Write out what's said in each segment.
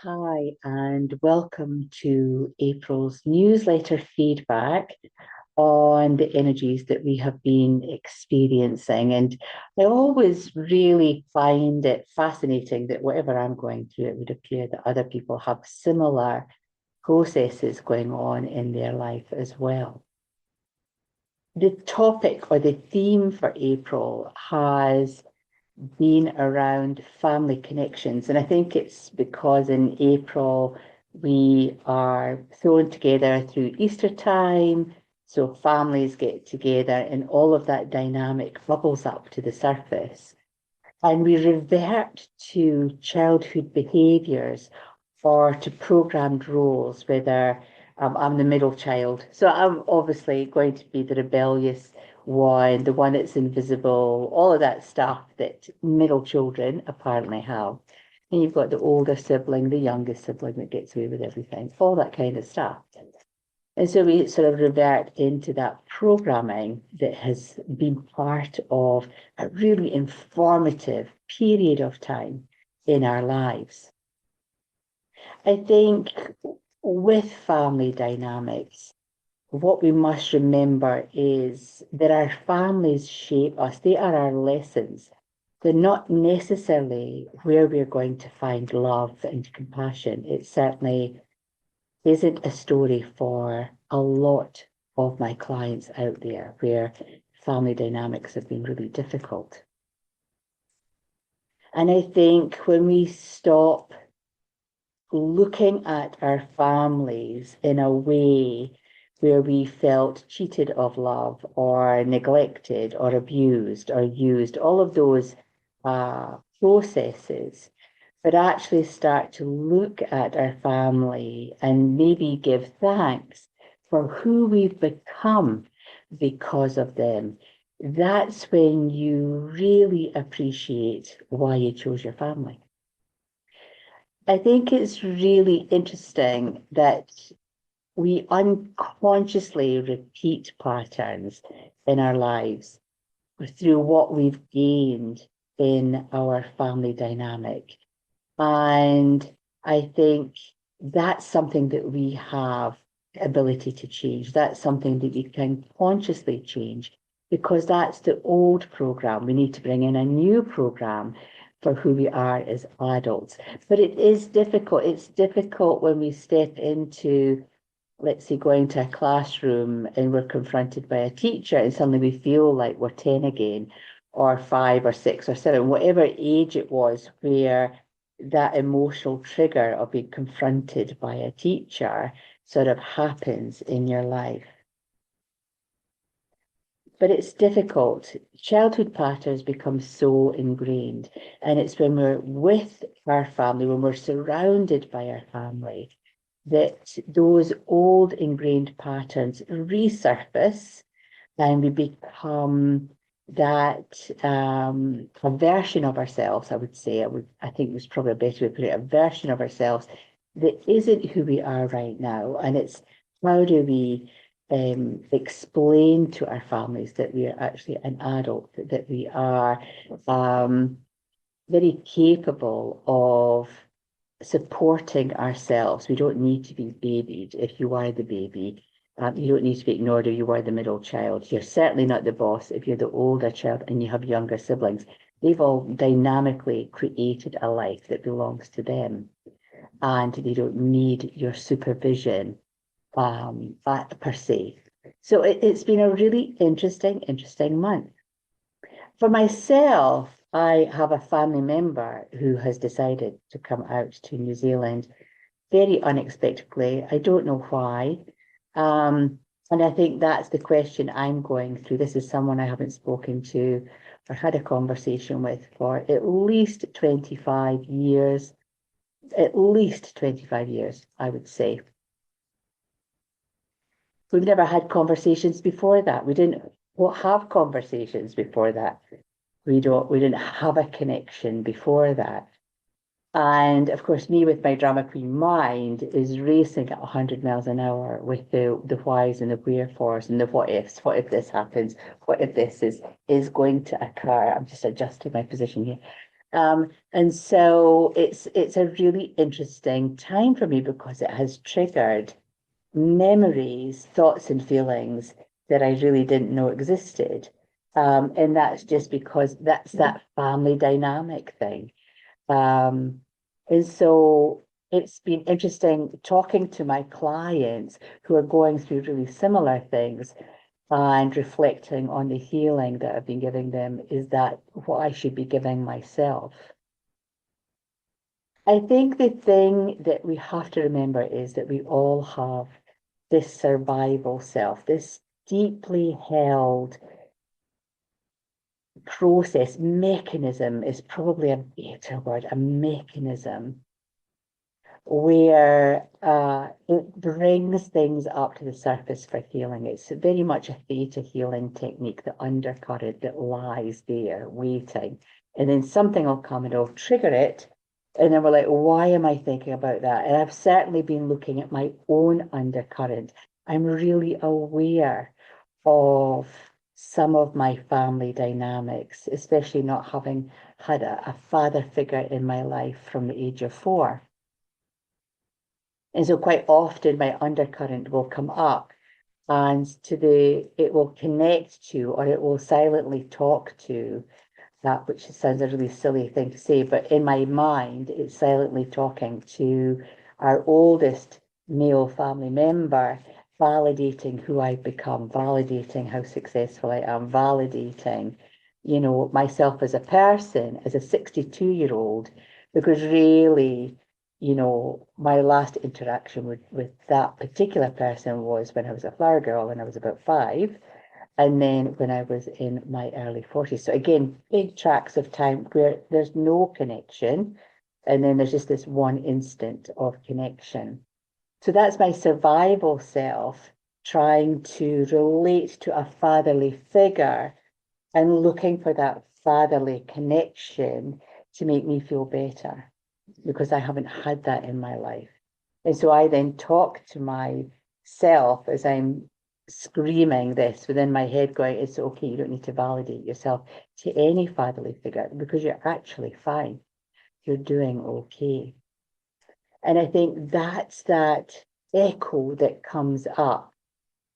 Hi, and welcome to April's newsletter feedback on the energies that we have been experiencing. And I always really find it fascinating that whatever I'm going through, it would appear that other people have similar processes going on in their life as well. The topic or the theme for April has been around family connections. And I think it's because in April we are thrown together through Easter time. So families get together and all of that dynamic bubbles up to the surface. And we revert to childhood behaviors or to programmed roles, whether I'm the middle child. So I'm obviously going to be the rebellious one, the one that's invisible, all of that stuff that middle children apparently have. And you've got the older sibling, the youngest sibling that gets away with everything, all that kind of stuff. And so we sort of revert into that programming that has been part of a really informative period of time in our lives. I think with family dynamics, what we must remember is that our families shape us. They are our lessons. They're not necessarily where we're going to find love and compassion. It certainly isn't a story for a lot of my clients out there where family dynamics have been really difficult. And I think when we stop looking at our families in a way where we felt cheated of love or neglected or abused or used, all of those processes, but actually start to look at our family and maybe give thanks for who we've become because of them. That's when you really appreciate why you chose your family. I think it's really interesting that we unconsciously repeat patterns in our lives through what we've gained in our family dynamic. And I think that's something that we have the ability to change. That's something that we can consciously change because that's the old program. We need to bring in a new program for who we are as adults. But it is difficult. It's difficult when we step into, let's say, going to a classroom and we're confronted by a teacher and suddenly we feel like we're 10 again, or 5 or 6 or 7, whatever age it was, where that emotional trigger of being confronted by a teacher sort of happens in your life. But it's difficult. Childhood patterns become so ingrained. And it's when we're with our family, when we're surrounded by our family, that those old ingrained patterns resurface and we become that a version of ourselves, I would say, I think was probably a better way to put it, a version of ourselves that isn't who we are right now. And it's how do we explain to our families that we are actually an adult, that we are very capable of supporting ourselves. We don't need to be babied if you are the baby. You don't need to be ignored if you are the middle child. You're certainly not the boss if you're the older child and you have younger siblings. They've all dynamically created a life that belongs to them, and they don't need your supervision per se. So it's been a really interesting month. For myself, I have a family member who has decided to come out to New Zealand very unexpectedly. I don't know why. And I think that's the question I'm going through. This is someone I haven't spoken to or had a conversation with for at least 25 years. At least 25 years, I would say. We've never had conversations before that. We didn't have conversations before that. We didn't have a connection before that. And of course, me with my drama queen mind is racing at 100 miles an hour with the whys and the wherefores and the what ifs. What if this happens? What if this is going to occur? I'm just adjusting my position here. And so it's a really interesting time for me because it has triggered memories, thoughts, and feelings that I really didn't know existed. And that's just because that's that family dynamic thing. Um, and so it's been interesting talking to my clients who are going through really similar things and reflecting on the healing that I've been giving them. Is that what I should be giving myself? I think the thing that we have to remember is that we all have this survival self, this deeply held process, mechanism is probably a better word, a mechanism where it brings things up to the surface for healing. It's very much a theta healing technique, the undercurrent that lies there waiting. And then something will come and it'll trigger it. And then we're like, why am I thinking about that? And I've certainly been looking at my own undercurrent. I'm really aware of some of my family dynamics, especially not having had a father figure in my life from the age of 4. And so quite often my undercurrent will come up and it will connect to, or it will silently talk to that, which sounds a really silly thing to say, but in my mind, it's silently talking to our oldest male family member, validating who I've become, validating how successful I am, validating, myself as a person, as a 62-year-old, because really, my last interaction with that particular person was when I was a flower girl and I was about 5. And then when I was in my early 40s. So again, big tracks of time where there's no connection. And then there's just this one instant of connection. So that's my survival self trying to relate to a fatherly figure and looking for that fatherly connection to make me feel better because I haven't had that in my life. And so I then talk to myself as I'm screaming this within my head, going, it's okay, you don't need to validate yourself to any fatherly figure because you're actually fine. You're doing okay. And I think that's that echo that comes up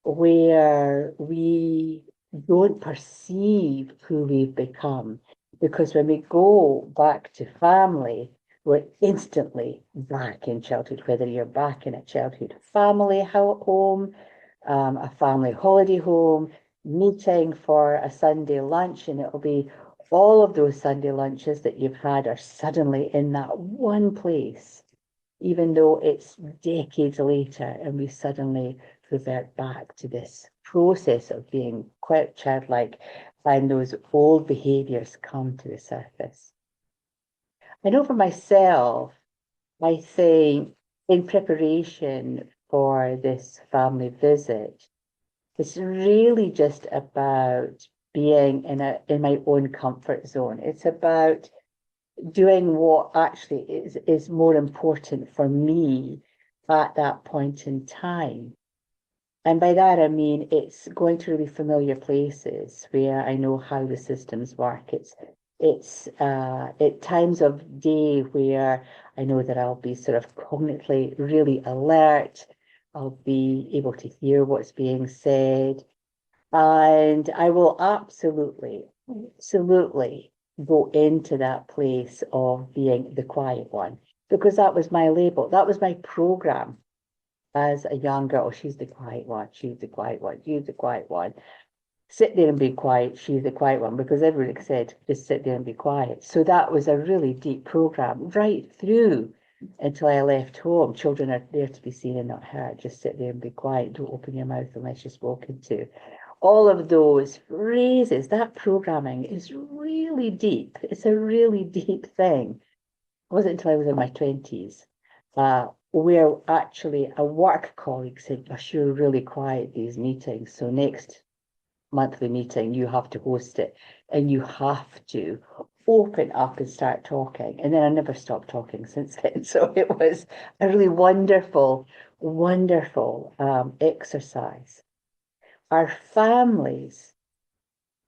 where we don't perceive who we've become. Because when we go back to family, we're instantly back in childhood, whether you're back in a childhood family home, a family holiday home, meeting for a Sunday lunch, and it'll be all of those Sunday lunches that you've had are suddenly in that one place, even though it's decades later, and we suddenly revert back to this process of being quite childlike, and those old behaviors come to the surface. I know for myself, I think in preparation for this family visit, it's really just about being in my own comfort zone. It's about doing what actually is more important for me at that point in time. And by that, I mean it's going to really familiar places where I know how the systems work. It's at times of day where I know that I'll be sort of cognitively really alert. I'll be able to hear what's being said. And I will absolutely go into that place of being the quiet one because that was my label. That was my program as a young girl. She's the quiet one. She's the quiet one. She's the quiet one. Sit there and be quiet. She's the quiet one because everybody said just sit there and be quiet. So that was a really deep program right through until I left home. Children are there to be seen and not heard. Just sit there and be quiet. Don't open your mouth unless you're spoken to. All of those phrases, that programming is really deep. It's a really deep thing. It wasn't until I was in my 20s where actually a work colleague said, gosh, you're really quiet these meetings. So next monthly meeting, you have to host it and you have to open up and start talking. And then I never stopped talking since then. So it was a really wonderful, wonderful exercise. Our families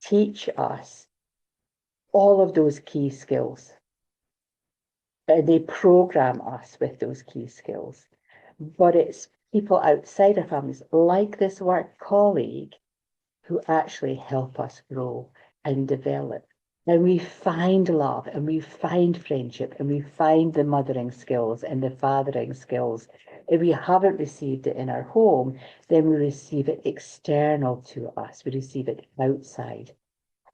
teach us all of those key skills. they program us with those key skills. But it's people outside our families, like this work colleague, who actually help us grow and develop. And we find love and we find friendship and we find the mothering skills and the fathering skills. If we haven't received it in our home, then we receive it external to us. We receive it outside.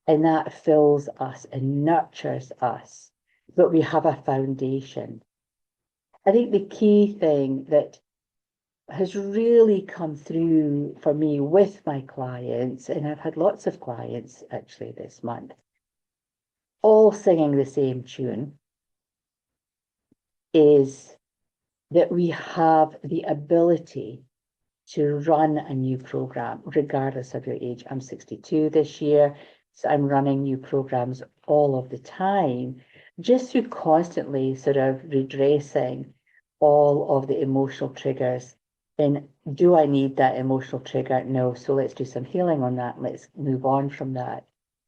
And that fills us and nurtures us. But we have a foundation. I think the key thing that has really come through for me with my clients, and I've had lots of clients actually this month, all singing the same tune, is that we have the ability to run a new program, regardless of your age. I'm 62 this year, so I'm running new programs all of the time, just through constantly sort of redressing all of the emotional triggers. And do I need that emotional trigger? No. So let's do some healing on that. Let's move on from that.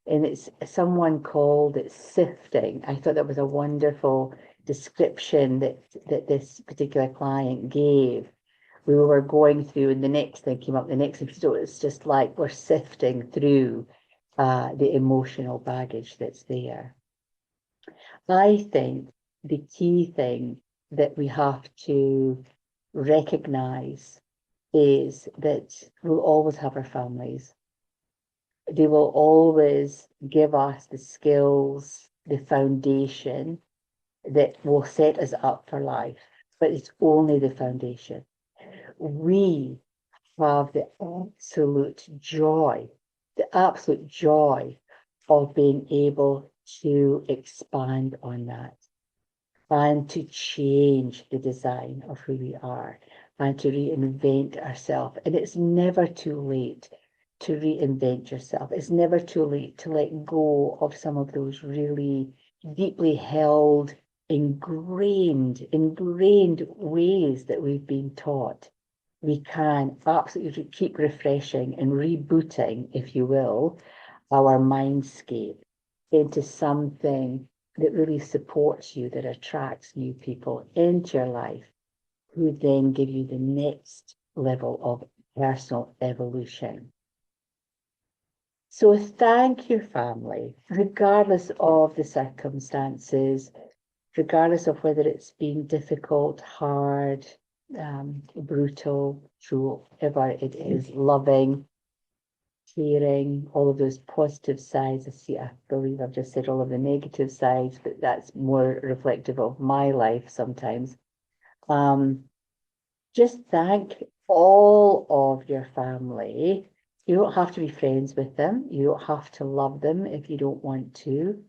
And it's someone called it sifting. I thought that was a wonderful description that this particular client gave. We were going through, and the next thing came up, the next thing. So it's just like we're sifting through the emotional baggage that's there. I think the key thing that we have to recognize is that we'll always have our families. They will always give us the skills, the foundation that will set us up for life, but it's only the foundation. We have the absolute joy of being able to expand on that and to change the design of who we are and to reinvent ourselves. And it's never too late to reinvent yourself. It's never too late to let go of some of those really deeply held, ingrained ways that we've been taught. We can absolutely keep refreshing and rebooting, if you will, our mindscape into something that really supports you, that attracts new people into your life, who then give you the next level of personal evolution. So thank your family, regardless of the circumstances, regardless of whether it's been difficult, hard, brutal, cruel, whatever it is, loving, caring, all of those positive sides. I believe I've just said all of the negative sides, but that's more reflective of my life sometimes. Just thank all of your family. You don't have to be friends with them. You don't have to love them if you don't want to.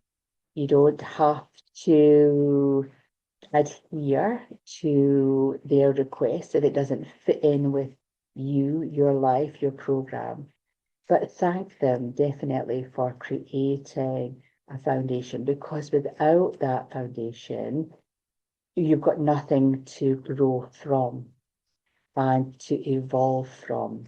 You don't have to adhere to their request if it doesn't fit in with you, your life, your program. But thank them definitely for creating a foundation, because without that foundation, you've got nothing to grow from and to evolve from.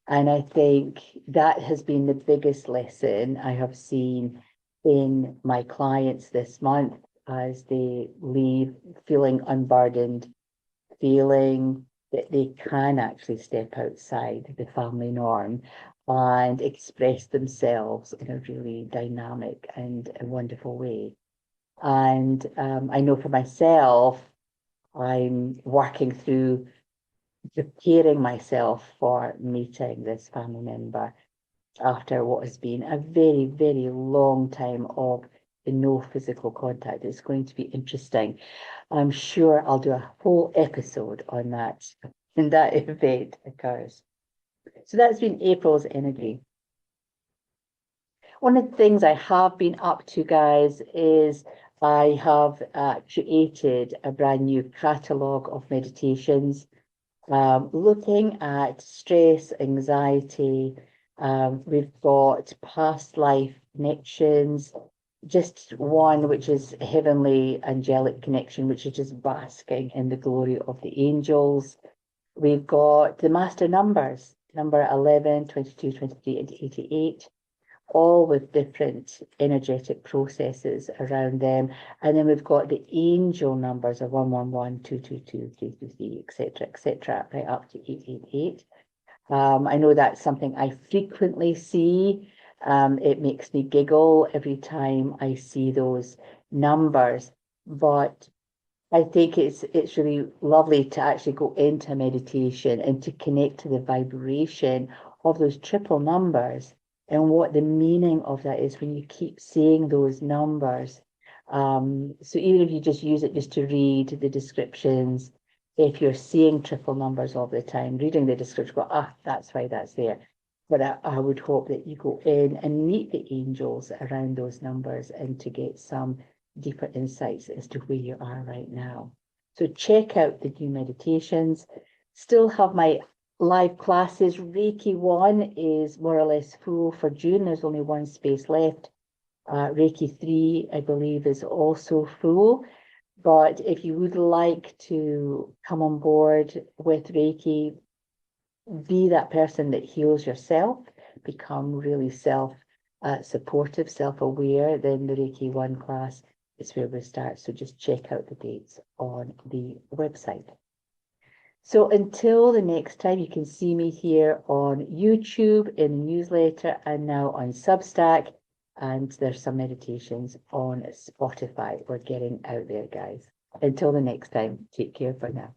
And I think that has been the biggest lesson I have seen in my clients this month as they leave feeling unburdened, feeling that they can actually step outside the family norm and express themselves in a really dynamic and a wonderful way. And I know for myself, I'm working through preparing myself for meeting this family member after what has been a very, very long time of no physical contact. It's going to be interesting. I'm sure I'll do a whole episode on that when that event occurs. So that's been April's energy. One of the things I have been up to, guys, is I have created a brand new catalogue of meditations looking at stress, anxiety. We've got past life connections, just one which is heavenly angelic connection, which is just basking in the glory of the angels. We've got the master numbers, number 11, 22, 23, and 88. all with different energetic processes around them. And then we've got the angel numbers of 111, 222, 333, etc., right up to 888. I know that's something I frequently see. It makes me giggle every time I see those numbers, but I think it's really lovely to actually go into meditation and to connect to the vibration of those triple numbers and what the meaning of that is when you keep seeing those numbers. So even if you just use it just to read the descriptions, if you're seeing triple numbers all the time, reading the description, go, that's why that's there. But I would hope that you go in and meet the angels around those numbers and to get some deeper insights as to where you are right now. So check out the new meditations. Still have my live classes. Reiki 1 is more or less full for June. There's only one space left. Reiki 3, I believe, is also full. But if you would like to come on board with Reiki, be that person that heals yourself, become really supportive, self-aware, then the Reiki 1 class is where we start. So just check out the dates on the website. So until the next time, you can see me here on YouTube, in the newsletter, and now on Substack. And there's some meditations on Spotify. We're getting out there, guys. Until the next time, take care for now.